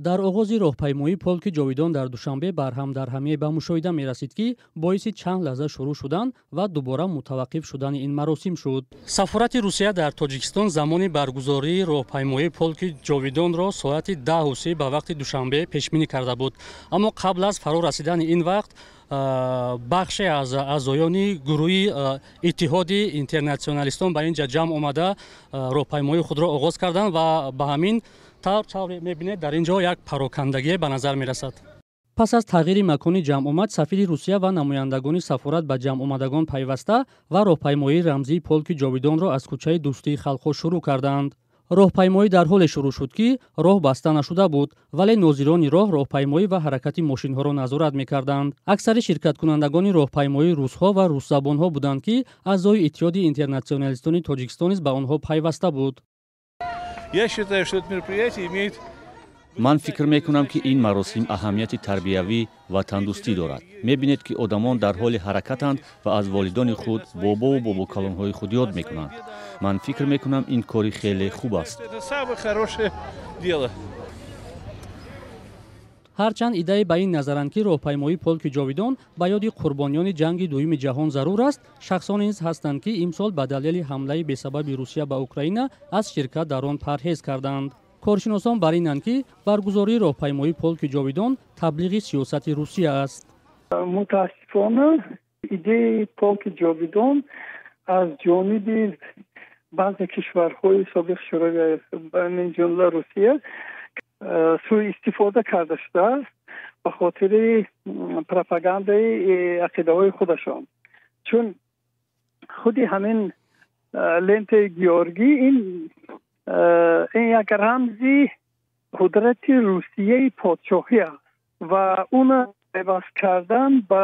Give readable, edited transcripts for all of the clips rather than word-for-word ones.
дар оғози роҳпаймоӣ полки ҷовидон дар душанбе барҳамдарҳамие ба мушоҳида мерасид, ки боиси чанд лаҳза шурӯъ шудан ва дубора мутаваққиф шудани ин маросим шуд. Сафорати Русия дар Тоҷикистон замони баргузории роҳпаймоии полки ҷовидонро соати 10:30 ба вақти душанбе пешбинӣ карда буд. Аммо қабл аз фаро расидани ин вақт бахше аз аъзоёни гурӯҳи иттиҳоди интернатсионалистон ба ин ҷа ҷамъ омада роҳпаймоии худро оғоз карданд ва ба ҳамин тавр мебинед дар ин ҷо як парокандагие ба назар мерасад. пас аз тағйири макони ҷамъомад, сафири Русия ва намояндагони сафорат ба ҷамъомадагон пайваста ва роҳпаймоии рамзии полки ҷовидонро аз кӯчаи Дӯстии Халқҳо шурӯъ карданд. роҳпаймоӣ дар ҳоле шурӯъ шуд, ки роҳ баста нашуда буд, вале нозирони роҳ роҳпаймоӣ ва ҳаракати мошинҳоро назорат мекарданд. аксари ширкаткунандагони роҳпаймоӣ русҳо ва русзабонҳо буданд, ки аъзои Иттиҳоди интернатсионалистони Тоҷикистон низ ба онҳо пайваста буд. ман фикр мекунам, ки ин маросим аҳамияти тарбиявӣ ва тандурустӣ дорад. мебинед, ки одамон дар ҳоли ҳаракатанд ва аз волидони худ, бобову бобокалонҳои худ ёд мекунанд. ман фикр мекунам, ин кори хеле хуб аст. ҳарчанд иддаи ба ин назаранд, ки роҳпаймоии полки ҷовидон ба ёди қурбониёни ҷанги дуюми ҷаҳон зарур аст, шахсоне низ ҳастанд, ки имсол ба далели ҳамлаи бесабаби Русия ба Украина аз ширкат дар он парҳез карданд. коршиносон бар инанд, ки баргузории роҳпаймоии полки ҷовидон таблиғи сиёсати Русия аст. мутаассифона идеяи полки ҷовидон аз ҷониби баъзе кишварҳои собиқи шӯравӣ мин ҷумла Русия суистифода карда шудааст ба хотири пропагандаи ақидаҳои худашон. чун худи ҳамин лентаи георгӣ ин як рамзи қудрати Русияи подшоҳӣ аст ва уна пайваст кардан ба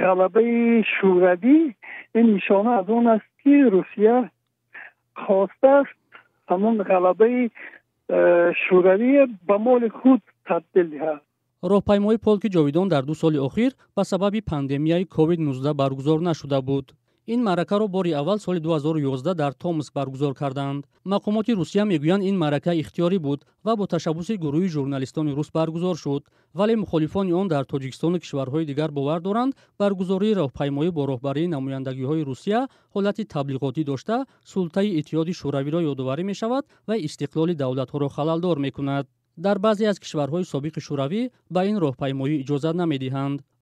ғалабаи шӯравӣ ин нишона аз он аст, ки Русия хостааст ҳамон ғалабаи шӯравӣ ба моли худ табдил диҳад. роҳпаймоии полки ҷовидон дар 2 соли охир ба сабаби пандемияи COVID-19 баргузор нашуда буд. ин маъракаро бори аввал соли 2011 дар Томск баргузор карданд. мақомоти Русия мегӯянд, ин маърака ихтиёрӣ буд ва бо ташаббуси гурӯҳи журналистони рус баргузор шуд, вале мухолифони он дар Тоҷикистону кишварҳои дигар бовар доранд, баргузории роҳпаймоӣ бо роҳбарии намояндагиҳои Русия ҳолати таблиғотӣ дошта, султаи Иттиҳоди Шӯравиро ёдоварӣ мешавад ва истиқлоли давлатҳоро халалдор мекунад. дар баъзе аз кишварҳои собиқи шӯравӣ ба ин роҳпаймоӣ иҷозат намедиҳанд.